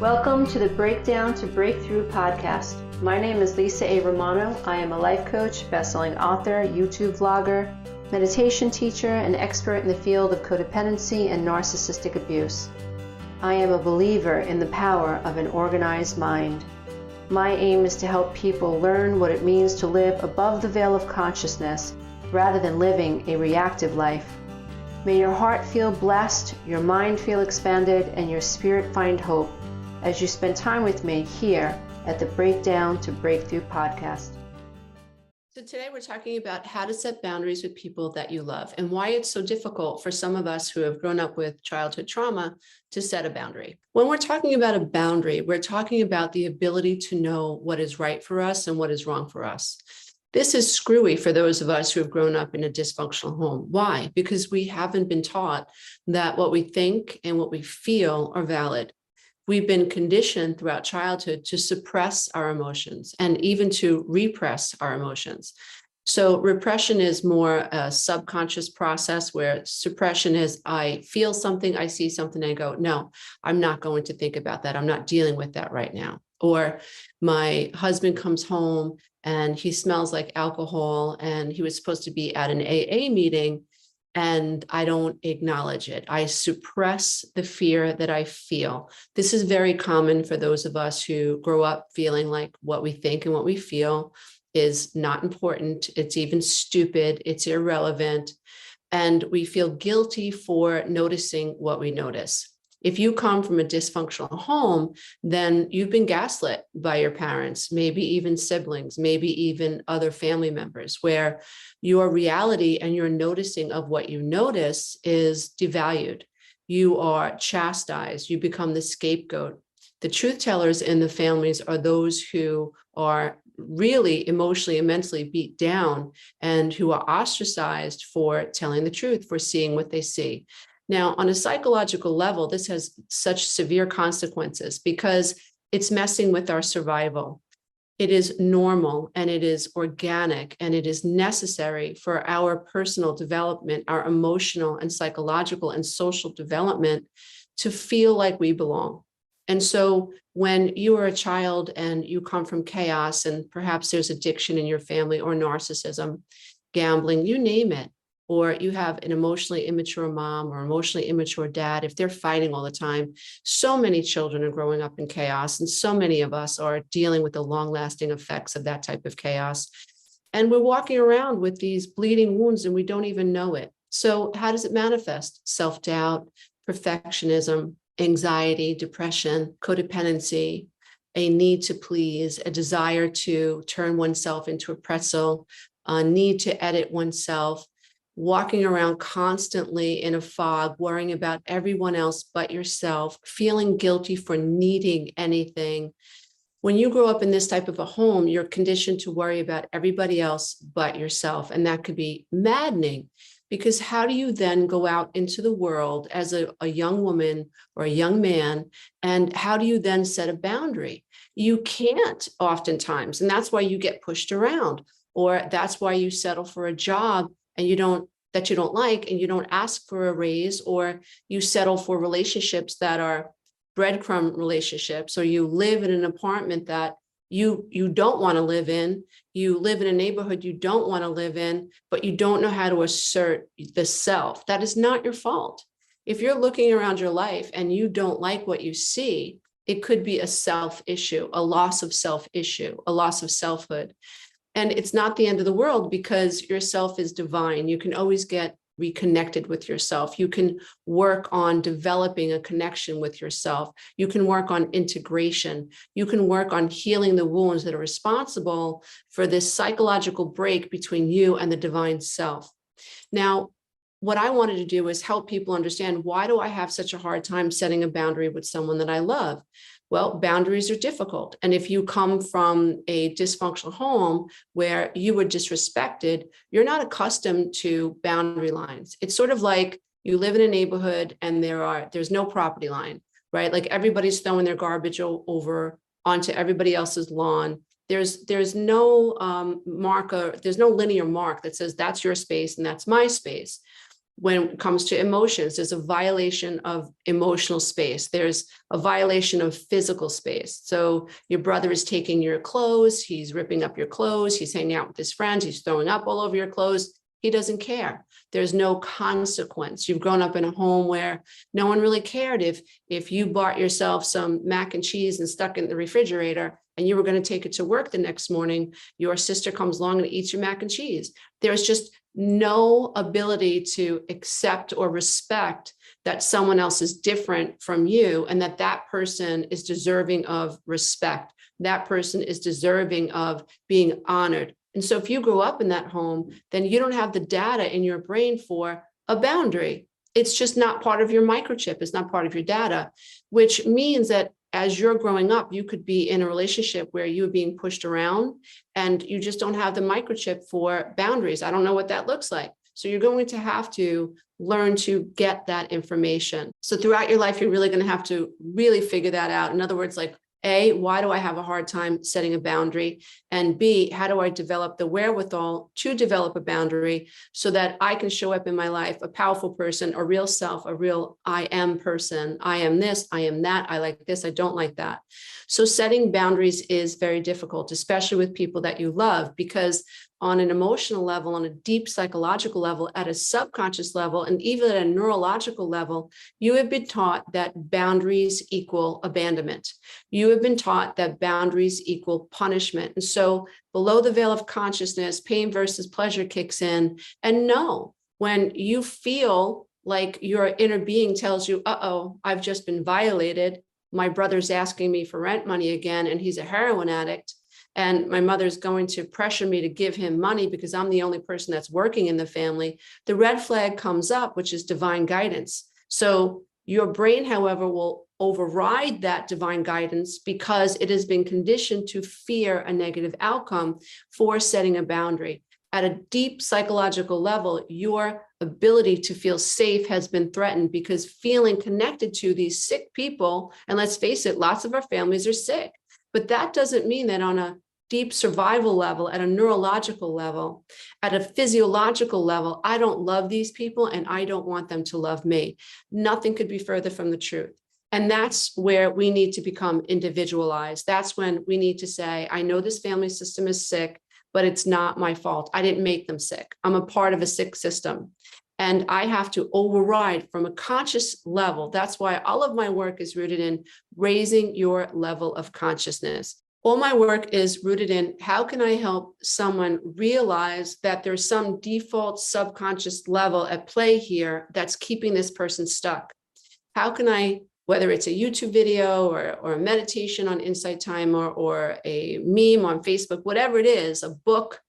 Welcome to the Breakdown to Breakthrough podcast. My name is Lisa A. Romano. I am a life coach, best-selling author, YouTube vlogger, meditation teacher, and expert in the field of codependency and narcissistic abuse. I am a believer in the power of an organized mind. My aim is to help people learn what it means to live above the veil of consciousness rather than living a reactive life. May your heart feel blessed, your mind feel expanded, and your spirit find hope as you spend time with me here at the Breakdown to Breakthrough podcast. So today we're talking about how to set boundaries with people that you love and why it's so difficult for some of us who have grown up with childhood trauma to set a boundary. When we're talking about a boundary, we're talking about the ability to know what is right for us and what is wrong for us. This is screwy for those of us who have grown up in a dysfunctional home. Why? Because we haven't been taught that what we think and what we feel are valid. We've been conditioned throughout childhood to suppress our emotions and even to repress our emotions. So repression is more a subconscious process, where suppression is I feel something, I see something, and I go, no, I'm not going to think about that. I'm not dealing with that right now. Or my husband comes home and he smells like alcohol and he was supposed to be at an AA meeting and I don't acknowledge it. I suppress the fear that I feel. This is very common for those of us who grow up feeling like what we think and what we feel is not important. It's even stupid. It's irrelevant. And we feel guilty for noticing what we notice. If you come from a dysfunctional home, then you've been gaslit by your parents, maybe even siblings, maybe even other family members, where your reality and your noticing of what you notice is devalued. You are chastised. You become the scapegoat. The truth tellers in the families are those who are really emotionally and mentally beat down and who are ostracized for telling the truth, for seeing what they see. Now, on a psychological level, this has such severe consequences because it's messing with our survival. It is normal and it is organic and it is necessary for our personal development, our emotional and psychological and social development to feel like we belong. And so when you are a child and you come from chaos and perhaps there's addiction in your family or narcissism, gambling, you name it, or you have an emotionally immature mom or emotionally immature dad, if they're fighting all the time, so many children are growing up in chaos, and so many of us are dealing with the long-lasting effects of that type of chaos. And we're walking around with these bleeding wounds and we don't even know it. So how does it manifest? Self-doubt, perfectionism, anxiety, depression, codependency, a need to please, a desire to turn oneself into a pretzel, a need to edit oneself, walking around constantly in a fog, worrying about everyone else but yourself, feeling guilty for needing anything. When you grow up in this type of a home, you're conditioned to worry about everybody else but yourself. And that could be maddening, because how do you then go out into the world as a young woman or a young man? And how do you then set a boundary? You can't oftentimes. And that's why you get pushed around, or that's why you settle for a job and you don't like, and you don't ask for a raise, or you settle for relationships that are breadcrumb relationships, or you live in an apartment that you don't want to live in. You live in a neighborhood you don't want to live in, but you don't know how to assert the self. That is not your fault. If you're looking around your life and you don't like what you see, it could be a self issue, a loss of self issue, a loss of selfhood. And it's not the end of the world, because yourself is divine. You can always get reconnected with yourself. You can work on developing a connection with yourself. You can work on integration. You can work on healing the wounds that are responsible for this psychological break between you and the divine self. Now, what I wanted to do is help people understand, why do I have such a hard time setting a boundary with someone that I love? Well, boundaries are difficult. And if you come from a dysfunctional home where you were disrespected, you're not accustomed to boundary lines. It's sort of like you live in a neighborhood and there's no property line, right? Like everybody's throwing their garbage over onto everybody else's lawn. There's no marker, there's no linear mark that says that's your space and that's my space. when it comes to emotions, there's a violation of emotional space. There's a violation of physical space. So your brother is taking your clothes, he's ripping up your clothes, he's hanging out with his friends, he's throwing up all over your clothes. He doesn't care. There's no consequence. You've grown up in a home where no one really cared if you bought yourself some mac and cheese and stuck it in the refrigerator and you were going to take it to work the next morning, your sister comes along and eats your mac and cheese. There's just no ability to accept or respect that someone else is different from you and that that person is deserving of respect. That person is deserving of being honored. And so if you grew up in that home, then you don't have the data in your brain for a boundary. It's just not part of your microchip. It's not part of your data, which means that as you're growing up, you could be in a relationship where you're being pushed around and you just don't have the microchip for boundaries. I don't know what that looks like. So you're going to have to learn to get that information. So throughout your life, you're really going to have to really figure that out. In other words, like, A, why do I have a hard time setting a boundary? And B, how do I develop the wherewithal to develop a boundary so that I can show up in my life a powerful person, a real self, a real I am person. I am this, I am that, I like this, I don't like that. So setting boundaries is very difficult, especially with people that you love, because on an emotional level, on a deep psychological level, at a subconscious level, and even at a neurological level, you have been taught that boundaries equal abandonment. You have been taught that boundaries equal punishment. And so below the veil of consciousness, pain versus pleasure kicks in. And no, when you feel like your inner being tells you, uh-oh, I've just been violated. My brother's asking me for rent money again, and he's a heroin addict. And my mother's going to pressure me to give him money because I'm the only person that's working in the family. The red flag comes up, which is divine guidance. So your brain, however, will override that divine guidance because it has been conditioned to fear a negative outcome for setting a boundary. At a deep psychological level, your ability to feel safe has been threatened because feeling connected to these sick people, and let's face it, lots of our families are sick. But that doesn't mean that on a deep survival level, at a neurological level, at a physiological level, I don't love these people and I don't want them to love me. Nothing could be further from the truth. And that's where we need to become individualized. That's when we need to say, I know this family system is sick, but it's not my fault. I didn't make them sick. I'm a part of a sick system. And I have to override from a conscious level. That's why all of my work is rooted in raising your level of consciousness. All my work is rooted in how can I help someone realize that there's some default subconscious level at play here that's keeping this person stuck. How can I, whether it's a YouTube video or a meditation on Insight Time or a meme on Facebook, whatever it is, a book,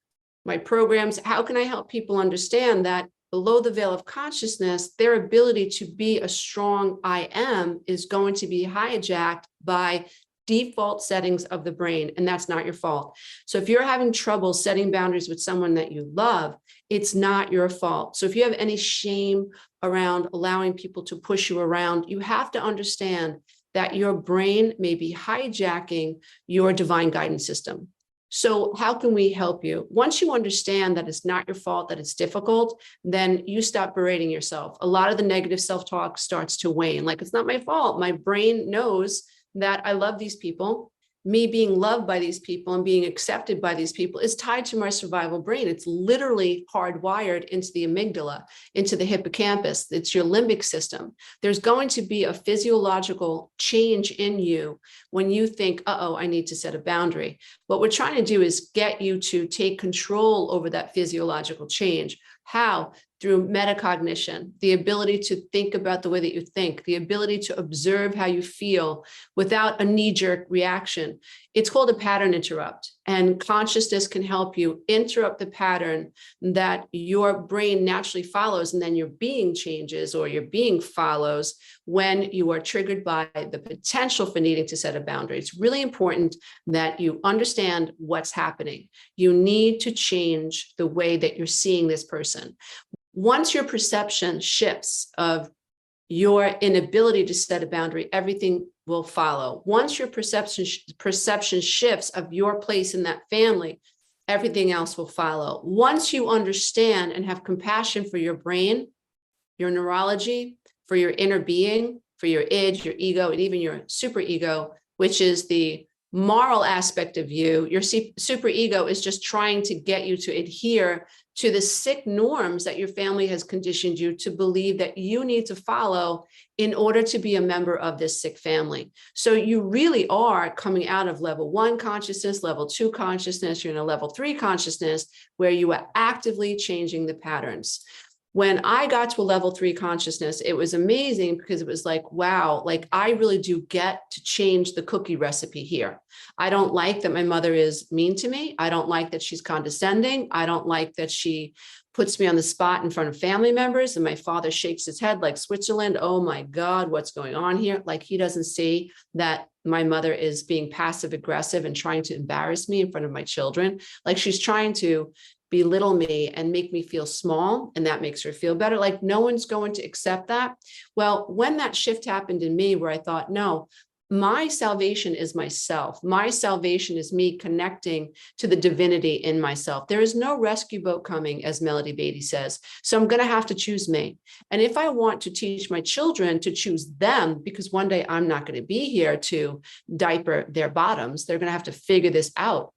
my programs, how can I help people understand that below the veil of consciousness, their ability to be a strong I am is going to be hijacked by default settings of the brain, and that's not your fault. So if you're having trouble setting boundaries with someone that you love, it's not your fault. So if you have any shame around allowing people to push you around, you have to understand that your brain may be hijacking your divine guidance system. So how can we help you? Once you understand that it's not your fault, that it's difficult, then you stop berating yourself. A lot of the negative self-talk starts to wane. Like, it's not my fault. My brain knows that I love these people. Me being loved by these people and being accepted by these people is tied to my survival brain. It's literally hardwired into the amygdala, into the hippocampus. It's your limbic system. There's going to be a physiological change in you when you think, uh-oh, I need to set a boundary. What we're trying to do is get you to take control over that physiological change. How? Through metacognition, the ability to think about the way that you think, the ability to observe how you feel without a knee-jerk reaction. It's called a pattern interrupt, and consciousness can help you interrupt the pattern that your brain naturally follows, and then your being changes or your being follows when you are triggered by the potential for needing to set a boundary. It's really important that you understand what's happening. You need to change the way that you're seeing this person. Once your perception shifts of your inability to set a boundary, everything will follow. Once your perception shifts of your place in that family, everything else will follow. Once you understand and have compassion for your brain, your neurology, for your inner being, for your id, your ego, and even your superego, which is the moral aspect of you. Your superego is just trying to get you to adhere to the sick norms that your family has conditioned you to believe that you need to follow in order to be a member of this sick family. So you really are coming out of level 1 consciousness, level 2 consciousness, you're in a level 3 consciousness where you are actively changing the patterns. When I got to a level 3 consciousness, it was amazing because it was like, wow, like I really do get to change the cookie recipe here. I don't like that my mother is mean to me. I don't like that she's condescending. I don't like that she puts me on the spot in front of family members and my father shakes his head like Switzerland. Oh my God, what's going on here? Like he doesn't see that my mother is being passive aggressive and trying to embarrass me in front of my children. Like she's trying to belittle me and make me feel small, and that makes her feel better. Like no one's going to accept that. Well, when that shift happened in me where I thought, no, my salvation is myself. My salvation is me connecting to the divinity in myself. There is no rescue boat coming, as Melody Beatty says. So I'm going to have to choose me. And if I want to teach my children to choose them, because one day I'm not going to be here to diaper their bottoms, they're going to have to figure this out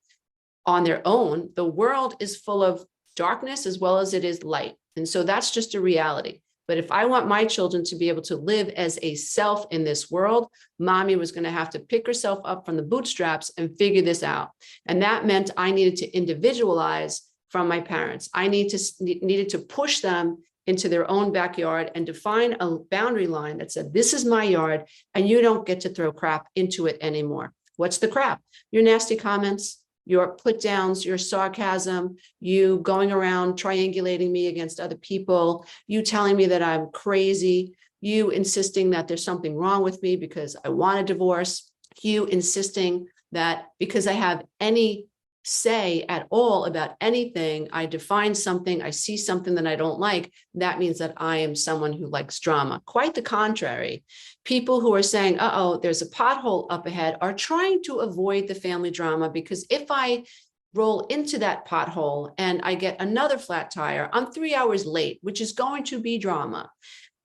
on their own. The world is full of darkness as well as it is light. And so that's just a reality. But if I want my children to be able to live as a self in this world, mommy was going to have to pick herself up from the bootstraps and figure this out. And that meant I needed to individualize from my parents. I needed to push them into their own backyard and define a boundary line that said, this is my yard and you don't get to throw crap into it anymore. What's the crap? Your nasty comments, your put downs, your sarcasm, you going around triangulating me against other people, you telling me that I'm crazy, you insisting that there's something wrong with me because I want a divorce, you insisting that because I have any say at all about anything, I define something, I see something that I don't like, that means that I am someone who likes drama. Quite the contrary. People who are saying, uh-oh, there's a pothole up ahead are trying to avoid the family drama, because if I roll into that pothole and I get another flat tire, I'm 3 hours late, which is going to be drama.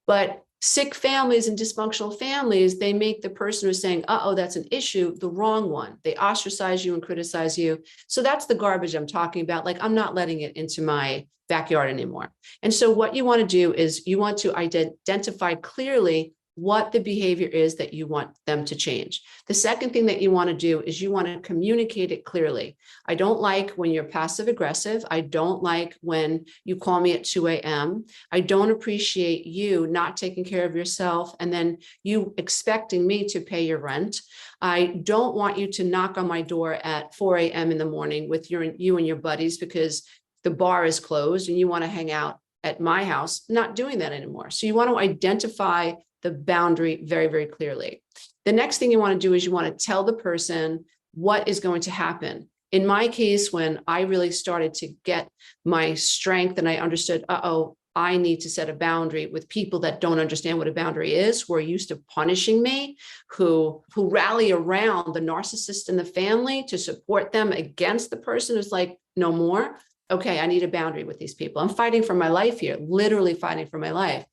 But sick families and dysfunctional families, they make the person who's saying, uh-oh, that's an issue, the wrong one. They ostracize you and criticize you. So that's the garbage I'm talking about. Like, I'm not letting it into my backyard anymore. And so what you want to do is you want to identify clearly what the behavior is that you want them to change. The second thing that you want to do is you want to communicate it clearly. I don't like when you're passive aggressive. I don't like when you call me at 2 a.m. I don't appreciate you not taking care of yourself and then you expecting me to pay your rent. I don't want you to knock on my door at 4 a.m. in the morning with you and your buddies because the bar is closed and you want to hang out at my house. Not doing that anymore. So you want to identify the boundary very, very clearly. The next thing you want to do is you want to tell the person what is going to happen. In my case, when I really started to get my strength and I understood, uh-oh, I need to set a boundary with people that don't understand what a boundary is, who are used to punishing me, who rally around the narcissist in the family to support them against the person who's like, no more. Okay, I need a boundary with these people. I'm fighting for my life here, literally fighting for my life.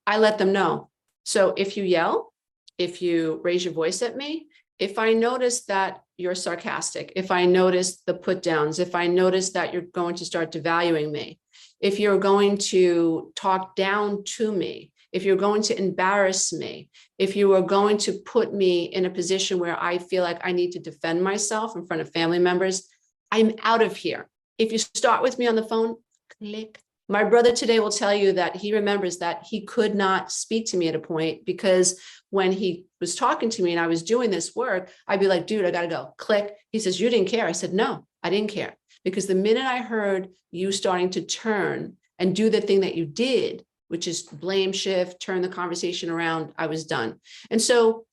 I let them know. So if you yell, if you raise your voice at me, if I notice that you're sarcastic, if I notice the put downs, if I notice that you're going to start devaluing me, if you're going to talk down to me, if you're going to embarrass me, if you are going to put me in a position where I feel like I need to defend myself in front of family members, I'm out of here. If you start with me on the phone, click. My brother today will tell you that he remembers that he could not speak to me at a point because when he was talking to me and I was doing this work, I'd be like, dude, I got to go. Click. He says, you didn't care. I said, no, I didn't care. Because the minute I heard you starting to turn and do the thing that you did, which is blame shift, turn the conversation around, I was done. And so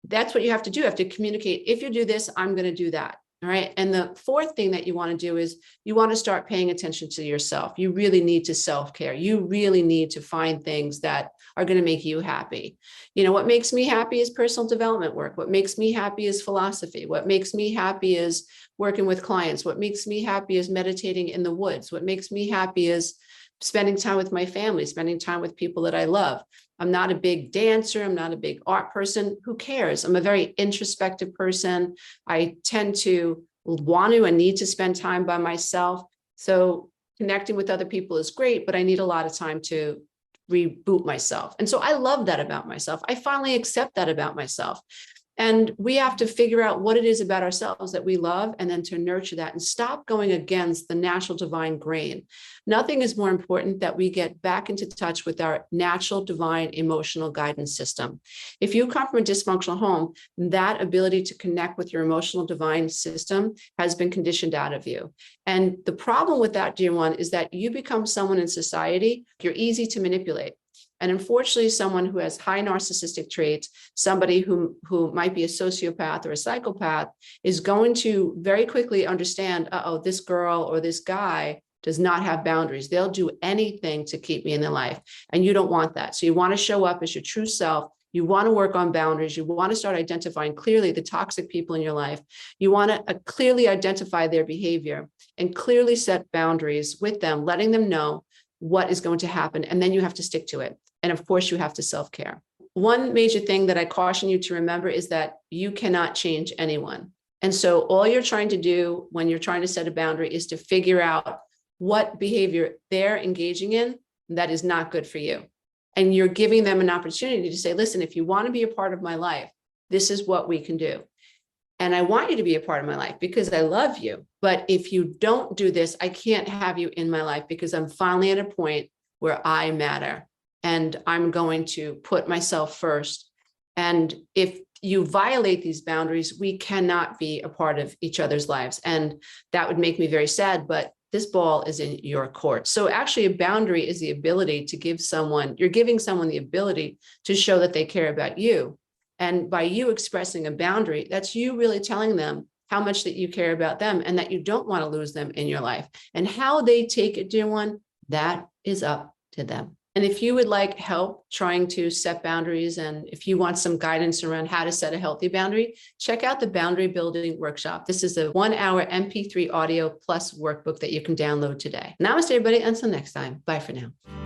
that's what you have to do. You have to communicate. If you do this, I'm going to do that. All right. And the fourth thing that you want to do is you want to start paying attention to yourself. You really need to self-care. You really need to find things that are going to make you happy. You know, what makes me happy is personal development work. What makes me happy is philosophy. What makes me happy is working with clients. What makes me happy is meditating in the woods. What makes me happy is spending time with my family, spending time with people that I love. I'm not a big dancer. I'm not a big art person. Who cares? I'm a very introspective person. I tend to want to and need to spend time by myself. So connecting with other people is great, but I need a lot of time to reboot myself. And so I love that about myself. I finally accept that about myself. And we have to figure out what it is about ourselves that we love, and then to nurture that and stop going against the natural divine grain. Nothing is more important that we get back into touch with our natural divine emotional guidance system. If you come from a dysfunctional home, that ability to connect with your emotional divine system has been conditioned out of you. And the problem with that, dear one, is that you become someone in society, you're easy to manipulate. And unfortunately, someone who has high narcissistic traits, somebody who might be a sociopath or a psychopath, is going to very quickly understand, uh-oh, this girl or this guy does not have boundaries. They'll do anything to keep me in their life. And you don't want that. So you want to show up as your true self. You want to work on boundaries. You want to start identifying clearly the toxic people in your life. You want to clearly identify their behavior and clearly set boundaries with them, letting them know what is going to happen. And then you have to stick to it. And of course, you have to self-care. One major thing that I caution you to remember is that you cannot change anyone. And so all you're trying to do when you're trying to set a boundary is to figure out what behavior they're engaging in that is not good for you. And you're giving them an opportunity to say, listen, if you want to be a part of my life, this is what we can do. And I want you to be a part of my life because I love you. But if you don't do this, I can't have you in my life because I'm finally at a point where I matter. And I'm going to put myself first. And if you violate these boundaries, we cannot be a part of each other's lives. And that would make me very sad, but this ball is in your court. So actually a boundary is the ability to give someone, you're giving someone the ability to show that they care about you. And by you expressing a boundary, that's you really telling them how much that you care about them and that you don't want to lose them in your life. And how they take it, dear one, that is up to them. And if you would like help trying to set boundaries, and if you want some guidance around how to set a healthy boundary, check out the Boundary Building Workshop. This is a 1-hour MP3 audio plus workbook that you can download today. Namaste, everybody. Until next time. Bye for now.